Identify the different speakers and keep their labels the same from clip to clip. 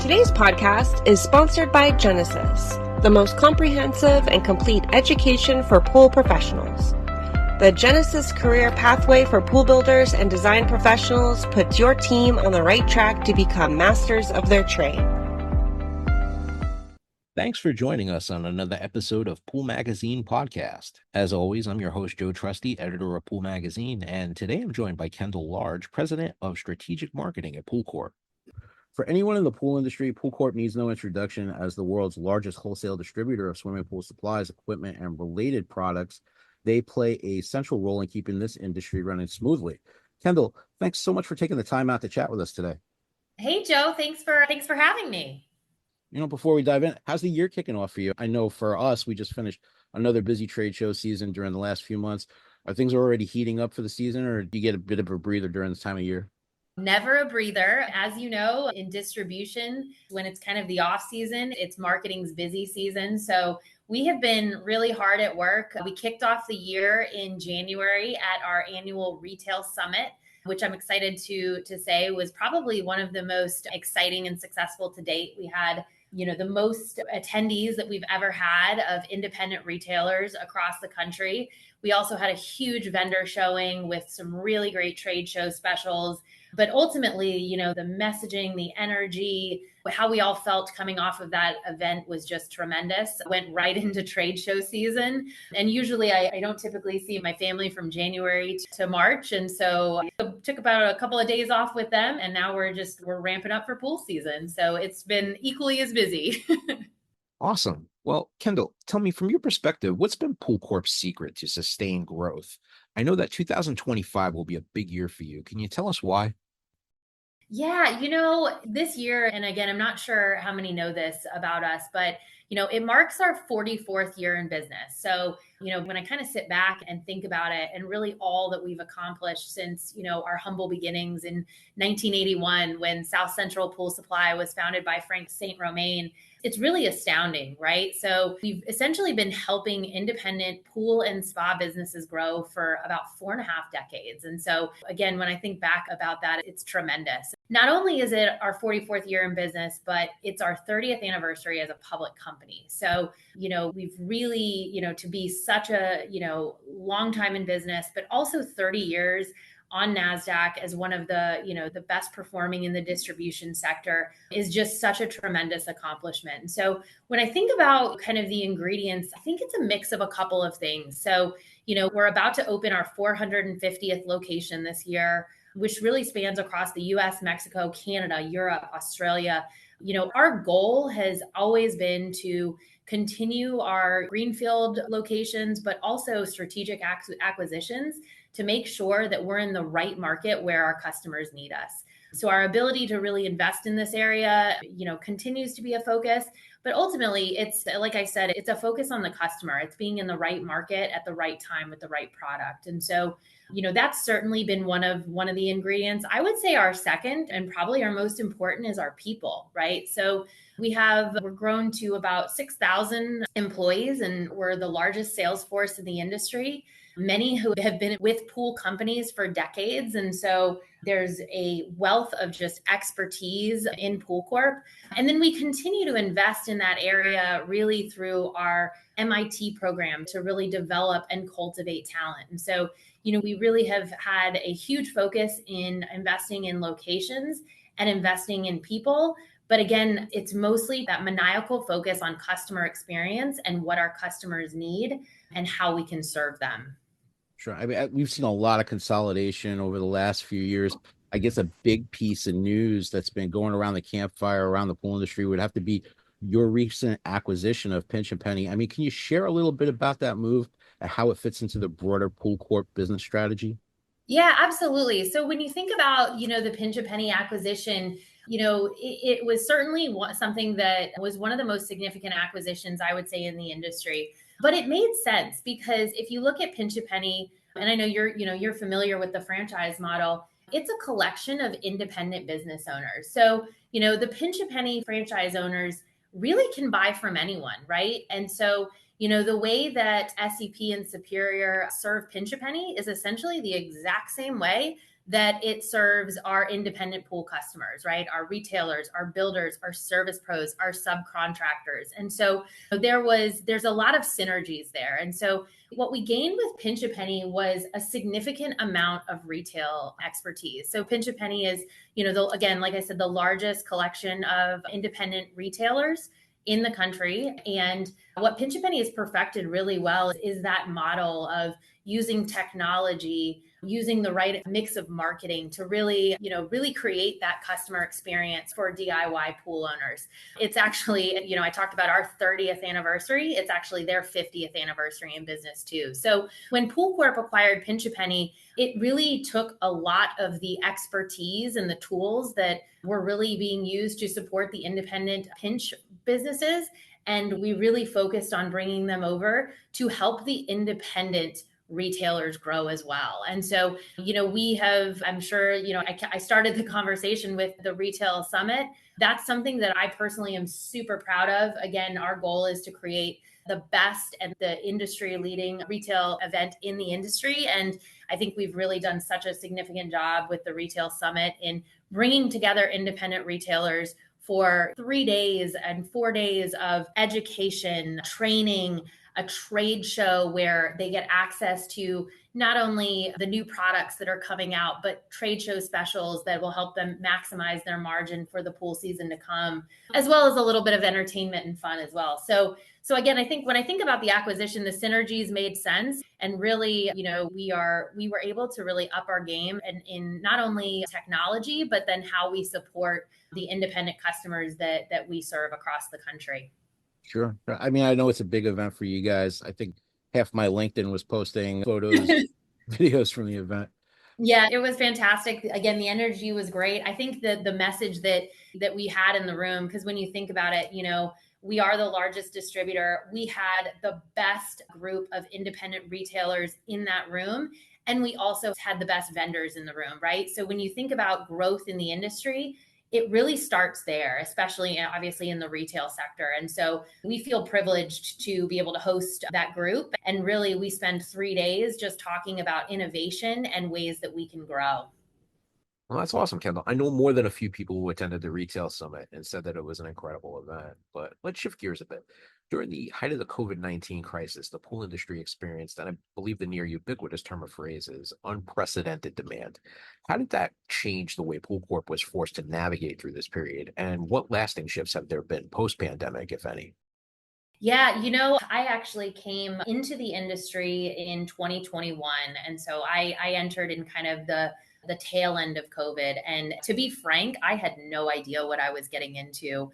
Speaker 1: Today's podcast is sponsored by Genesis, the most comprehensive and complete education for pool professionals. The Genesis Career Pathway for Pool Builders and Design Professionals puts your team on the right track to become masters of their trade.
Speaker 2: Thanks for joining us on another episode of Pool Magazine Podcast. As always, I'm your host, Joe Trusty, editor of Pool Magazine, and today I'm joined by Kendall Large, president of strategic marketing at POOLCORP. For anyone in the pool industry, POOLCORP needs no introduction as the world's largest wholesale distributor of swimming pool supplies, equipment, and related products. They play a central role in keeping this industry running smoothly. Kendall, thanks so much for taking the time out to chat with us today.
Speaker 3: Hey, Joe, thanks for having me.
Speaker 2: Before we dive in, how's the year kicking off for you? I know for us, we just finished another busy trade show season during the last few months. Are things already heating up for the season, or do you get a bit of a breather during this time of year?
Speaker 3: Never a breather. As you know, in distribution, when it's kind of the off season, it's marketing's busy season. So we have been really hard at work. We kicked off the year in January at our annual retail summit, which I'm excited to say was probably one of the most exciting and successful to date. We had the most attendees that we've ever had of independent retailers across the country. We also had a huge vendor showing with some really great trade show specials. But ultimately, the messaging, the energy, how we all felt coming off of that event was just tremendous. Went right into trade show season. And usually I don't typically see my family from January to March. And so I took about a couple of days off with them. And now we're ramping up for pool season. So it's been equally as busy.
Speaker 2: Awesome. Well, Kendall, tell me from your perspective, what's been POOLCORP's secret to sustain growth? I know that 2025 will be a big year for you. Can you tell us why?
Speaker 3: Yeah, this year, and again, I'm not sure how many know this about us, but it marks our 44th year in business. So, when I kind of sit back and think about it and really all that we've accomplished since, our humble beginnings in 1981, when South Central Pool Supply was founded by Frank St. Romain, it's really astounding, right? So we've essentially been helping independent pool and spa businesses grow for about 4.5 decades. And so again, when I think back about that, it's tremendous. Not only is it our 44th year in business, but it's our 30th anniversary as a public company. So, we've really, to be such a, long time in business, but also 30 years on NASDAQ as one of the, the best performing in the distribution sector is just such a tremendous accomplishment. And so when I think about kind of the ingredients, I think it's a mix of a couple of things. So, we're about to open our 450th location this year, which really spans across the US, Mexico, Canada, Europe, Australia. Our goal has always been to continue our greenfield locations, but also strategic acquisitions to make sure that we're in the right market where our customers need us. So our ability to really invest in this area, continues to be a focus. But ultimately, it's like I said, it's a focus on the customer. It's being in the right market at the right time with the right product. And so, that's certainly been one of the ingredients. I would say our second and probably our most important is our people, right? So we're grown to about 6,000 employees, and we're the largest sales force in the industry. Many who have been with pool companies for decades. And so there's a wealth of just expertise in POOLCORP. And then we continue to invest in that area really through our MIT program to really develop and cultivate talent. And so, we really have had a huge focus in investing in locations and investing in people. But again, it's mostly that maniacal focus on customer experience and what our customers need and how we can serve them.
Speaker 2: Sure. I mean, we've seen a lot of consolidation over the last few years. I guess a big piece of news that's been going around the campfire around the pool industry would have to be your recent acquisition of Pinch A Penny. I mean, can you share a little bit about that move and how it fits into the broader POOLCORP business strategy?
Speaker 3: Yeah, absolutely. So when you think about, the Pinch A Penny acquisition, it was certainly something that was one of the most significant acquisitions, I would say, in the industry. But it made sense because if you look at Pinch A Penny, and I know you're familiar with the franchise model, it's a collection of independent business owners. So, the Pinch A Penny franchise owners really can buy from anyone, right? And so, the way that SEP and Superior serve Pinch A Penny is essentially the exact same way that it serves our independent pool customers, right? Our retailers, our builders, our service pros, our subcontractors. And so there's a lot of synergies there. And so what we gained with Pinch a Penny was a significant amount of retail expertise. So Pinch a Penny is, again, like I said, the largest collection of independent retailers in the country. And what Pinch a Penny has perfected really well is that model of using technology, using the right mix of marketing to really create that customer experience for DIY pool owners. It's actually, I talked about our 30th anniversary. It's actually their 50th anniversary in business too. So when POOLCORP acquired Pinch a Penny, it really took a lot of the expertise and the tools that were really being used to support the independent pinch businesses. And we really focused on bringing them over to help the independent retailers grow as well. And so, we have, I'm sure, I started the conversation with the retail summit. That's something that I personally am super proud of. Again, our goal is to create the best and the industry leading retail event in the industry. And I think we've really done such a significant job with the retail summit in bringing together independent retailers for 3 days and 4 days of education, training, a trade show where they get access to not only the new products that are coming out, but trade show specials that will help them maximize their margin for the pool season to come, as well as a little bit of entertainment and fun as well. So again, I think when I think about the acquisition, the synergies made sense. And really, we were able to really up our game in not only technology, but then how we support the independent customers that we serve across the country.
Speaker 2: Sure. I mean, I know it's a big event for you guys. I think half my LinkedIn was posting photos, videos from the event.
Speaker 3: Yeah, it was fantastic. Again, the energy was great. I think that the message that we had in the room, because when you think about it, we are the largest distributor. We had the best group of independent retailers in that room. And we also had the best vendors in the room, right? So when you think about growth in the industry, it really starts there, especially obviously in the retail sector. And so we feel privileged to be able to host that group. And really, we spend 3 days just talking about innovation and ways that we can grow.
Speaker 2: Well, that's awesome, Kendall. I know more than a few people who attended the retail summit and said that it was an incredible event. But let's shift gears a bit. During the height of the COVID-19 crisis, the pool industry experienced, and I believe the near ubiquitous term of phrase is unprecedented demand. How did that change the way POOLCORP was forced to navigate through this period? And what lasting shifts have there been post-pandemic, if any?
Speaker 3: Yeah, I actually came into the industry in 2021. And so I entered in kind of the tail end of COVID. And to be frank, I had no idea what I was getting into,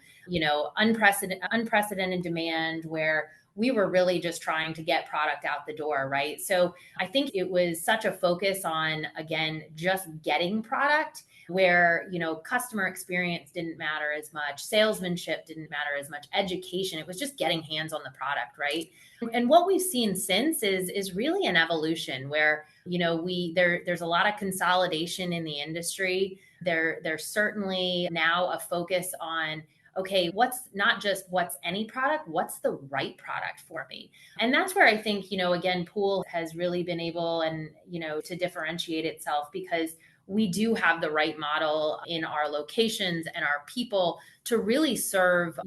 Speaker 3: unprecedented demand where we were really just trying to get product out the door, right? So I think it was such a focus on, again, just getting product where, customer experience didn't matter as much, salesmanship didn't matter as much, education, it was just getting hands on the product, right? And what we've seen since is really an evolution where, there's a lot of consolidation in the industry. There's certainly now a focus on, okay, what's not just what's any product, what's the right product for me? And that's where I think, again, Pool has really been able to differentiate itself because we do have the right model in our locations and our people to really serve,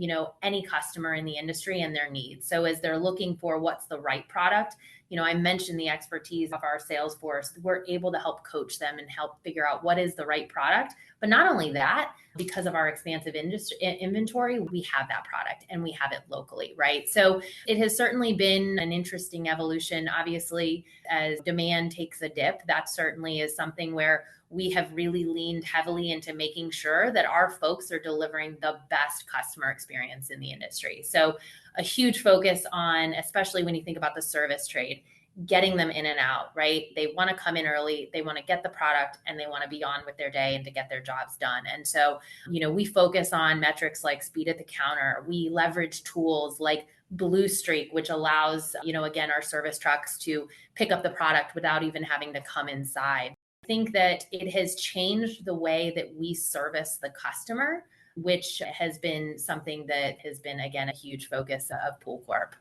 Speaker 3: any customer in the industry and their needs. So as they're looking for what's the right product, I mentioned the expertise of our sales force. We're able to help coach them and help figure out what is the right product. But not only that, because of our expansive inventory, we have that product and we have it locally, right? So it has certainly been an interesting evolution. Obviously, as demand takes a dip, that certainly is something where we have really leaned heavily into making sure that our folks are delivering the best customer experience in the industry. So a huge focus on, especially when you think about the service trade, getting them in and out, right? They want to come in early, they want to get the product, and they want to be on with their day and to get their jobs done. And so, we focus on metrics like speed at the counter. We leverage tools like Blue Streak, which allows, again, our service trucks to pick up the product without even having to come inside. I think that it has changed the way that we service the customer, which has been something that has been, again, a huge focus of POOLCORP.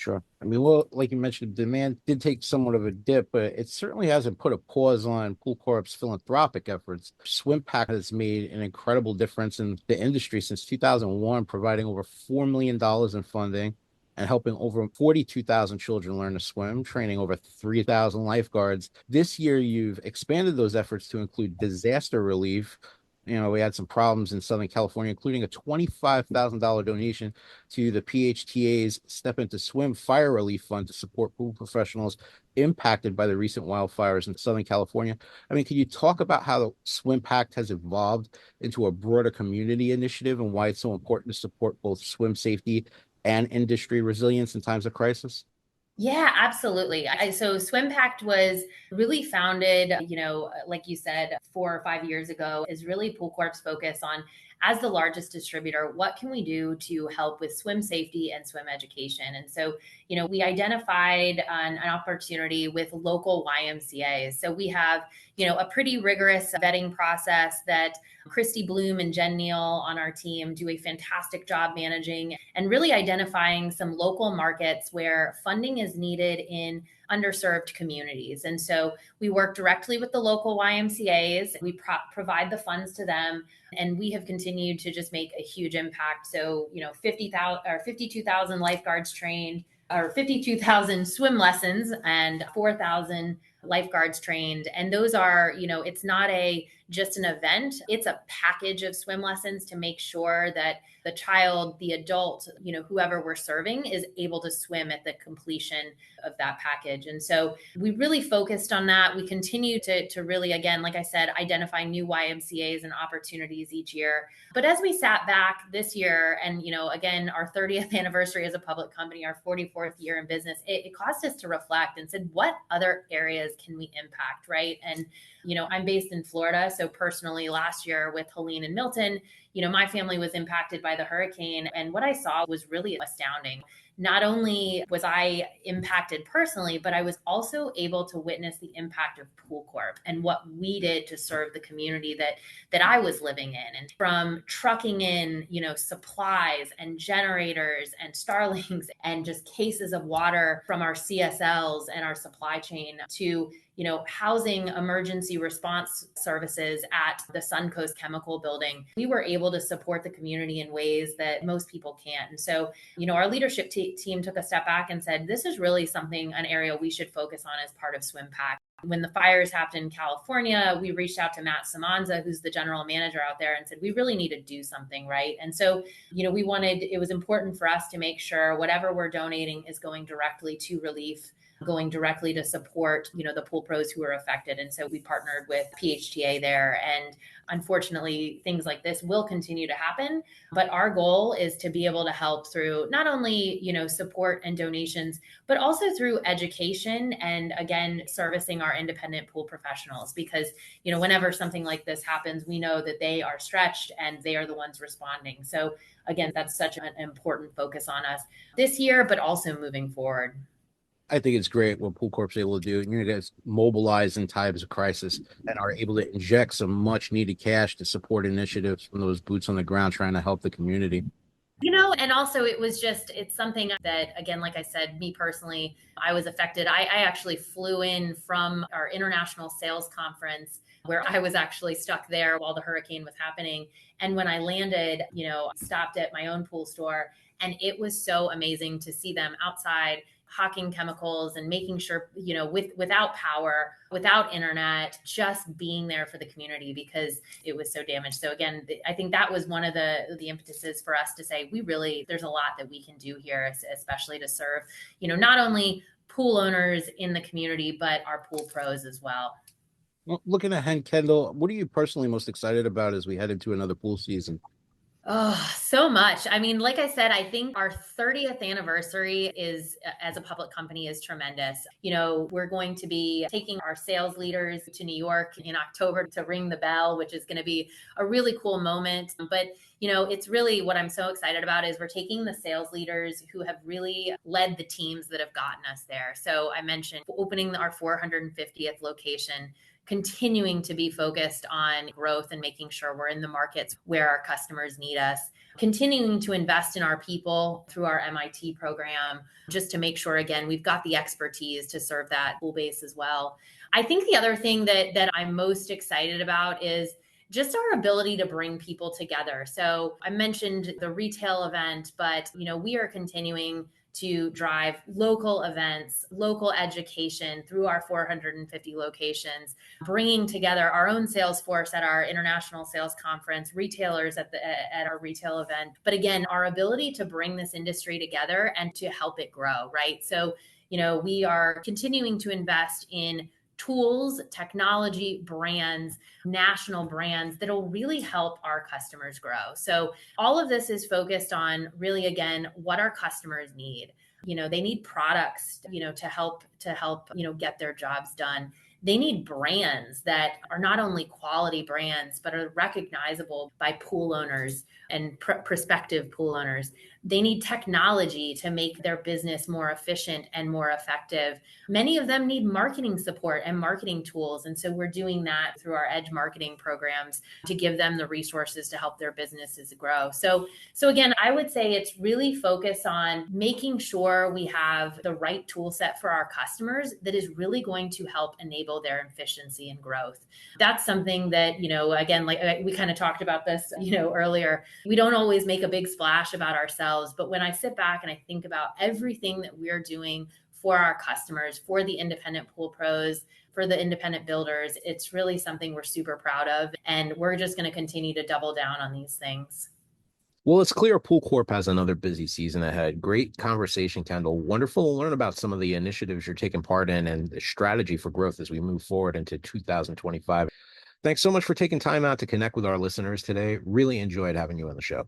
Speaker 2: Sure. I mean, well, like you mentioned, demand did take somewhat of a dip, but it certainly hasn't put a pause on POOLCORP's philanthropic efforts. SWIMPACT has made an incredible difference in the industry since 2001, providing over $4 million in funding and helping over 42,000 children learn to swim, training over 3,000 lifeguards. This year, you've expanded those efforts to include disaster relief. We had some problems in Southern California, including a $25,000 donation to the PHTA's Step Into Swim Fire Relief Fund to support pool professionals impacted by the recent wildfires in Southern California. I mean, can you talk about how the Swim Pact has evolved into a broader community initiative and why it's so important to support both swim safety and industry resilience in times of crisis?
Speaker 3: Yeah, absolutely. So SwimPact was really founded, like you said, 4 or 5 years ago, is really Pool Corp's focus on, as the largest distributor, what can we do to help with swim safety and swim education? And so, we identified an opportunity with local YMCAs. So we have, a pretty rigorous vetting process that Christy Bloom and Jen Neal on our team do a fantastic job managing and really identifying some local markets where funding is needed in underserved communities. And so we work directly with the local YMCAs. We provide the funds to them, and we have continued to just make a huge impact. So, 50,000 or 52,000 lifeguards trained, or 52,000 swim lessons, and 4,000 lifeguards trained. And those are, it's not just an event, it's a package of swim lessons to make sure that the child, the adult, whoever we're serving is able to swim at the completion of that package. And so we really focused on that. We continue to really, again, like I said, identify new YMCAs and opportunities each year. But as we sat back this year and, again, our 30th anniversary as a public company, our 44th year in business, it caused us to reflect and said, what other areas can we impact, right? And, I'm based in Florida. So personally, last year with Helene and Milton, my family was impacted by the hurricane. And what I saw was really astounding. Not only was I impacted personally, but I was also able to witness the impact of POOLCORP and what we did to serve the community that I was living in. And from trucking in, supplies and generators and starlings and just cases of water from our CSLs and our supply chain to housing emergency response services at the Suncoast Chemical Building, we were able to support the community in ways that most people can't. And so, our leadership team took a step back and said, this is really an area we should focus on as part of SWIMPACT. When the fires happened in California, we reached out to Matt Samanza, who's the general manager out there, and said, we really need to do something, right? And so, it was important for us to make sure whatever we're donating is going directly to relief, going directly to support, the pool pros who are affected. And so we partnered with PHTA there. And unfortunately, things like this will continue to happen. But our goal is to be able to help through not only, support and donations, but also through education and, again, servicing our independent pool professionals. Because, whenever something like this happens, we know that they are stretched and they are the ones responding. So again, that's such an important focus on us this year, but also moving forward.
Speaker 2: I think it's great what POOLCORP's able to do. You guys mobilize in times of crisis and are able to inject some much needed cash to support initiatives from those boots on the ground trying to help the community.
Speaker 3: And also it's something that, again, like I said, me personally, I was affected. I actually flew in from our international sales conference where I was actually stuck there while the hurricane was happening. And when I landed, stopped at my own pool store, and it was so amazing to see them outside hawking chemicals and making sure, without power, without internet, just being there for the community because it was so damaged. So again, I think that was one of the impetuses for us to say, there's a lot that we can do here, especially to serve, not only pool owners in the community, but our pool pros as well.
Speaker 2: Well, looking ahead, Kendall, what are you personally most excited about as we head into another pool season?
Speaker 3: Oh, so much. I mean, like I said, I think our 30th anniversary as a public company is tremendous. We're going to be taking our sales leaders to New York in October to ring the bell, which is going to be a really cool moment. But, it's really what I'm so excited about is we're taking the sales leaders who have really led the teams that have gotten us there. So I mentioned opening our 450th location, continuing to be focused on growth and making sure we're in the markets where our customers need us, continuing to invest in our people through our MIT program, just to make sure, again, we've got the expertise to serve that pool base as well. I think the other thing that I'm most excited about is just our ability to bring people together. So I mentioned the retail event, but we are continuing to drive local events, local education through our 450 locations, bringing together our own sales force at our international sales conference, retailers at our retail event. But again, our ability to bring this industry together and to help it grow, right? So, we are continuing to invest in tools, technology, brands, national brands that'll really help our customers grow. So all of this is focused on really, again, what our customers need. They need products, to help, get their jobs done. They need brands that are not only quality brands, but are recognizable by pool owners and prospective pool owners. They need technology to make their business more efficient and more effective. Many of them need marketing support and marketing tools. And so we're doing that through our Edge marketing programs to give them the resources to help their businesses grow. So again, I would say it's really focused on making sure we have the right tool set for our customers that is really going to help enable their efficiency and growth. That's something that, again, like we kind of talked about this, earlier, we don't always make a big splash about ourselves. But when I sit back and I think about everything that we're doing for our customers, for the independent pool pros, for the independent builders, it's really something we're super proud of. And we're just going to continue to double down on these things.
Speaker 2: Well, it's clear POOLCORP has another busy season ahead. Great conversation, Kendall. Wonderful to learn about some of the initiatives you're taking part in and the strategy for growth as we move forward into 2025. Thanks so much for taking time out to connect with our listeners today. Really enjoyed having you on the show.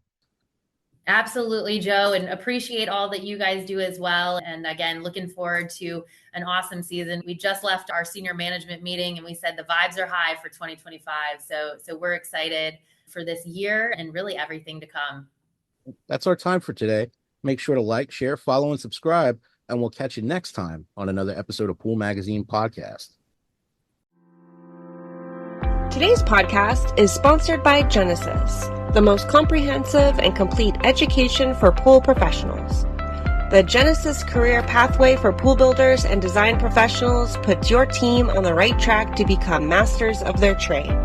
Speaker 3: Absolutely, Joe, and appreciate all that you guys do as well. And again, looking forward to an awesome season. We just left our senior management meeting and we said the vibes are high for 2025. So we're excited for this year and really everything to come.
Speaker 2: That's our time for today. Make sure to like, share, follow, and subscribe, and we'll catch you next time on another episode of Pool Magazine Podcast.
Speaker 1: Today's podcast is sponsored by Genesis, the most comprehensive and complete education for pool professionals. The Genesis career pathway for pool builders and design professionals puts your team on the right track to become masters of their trade.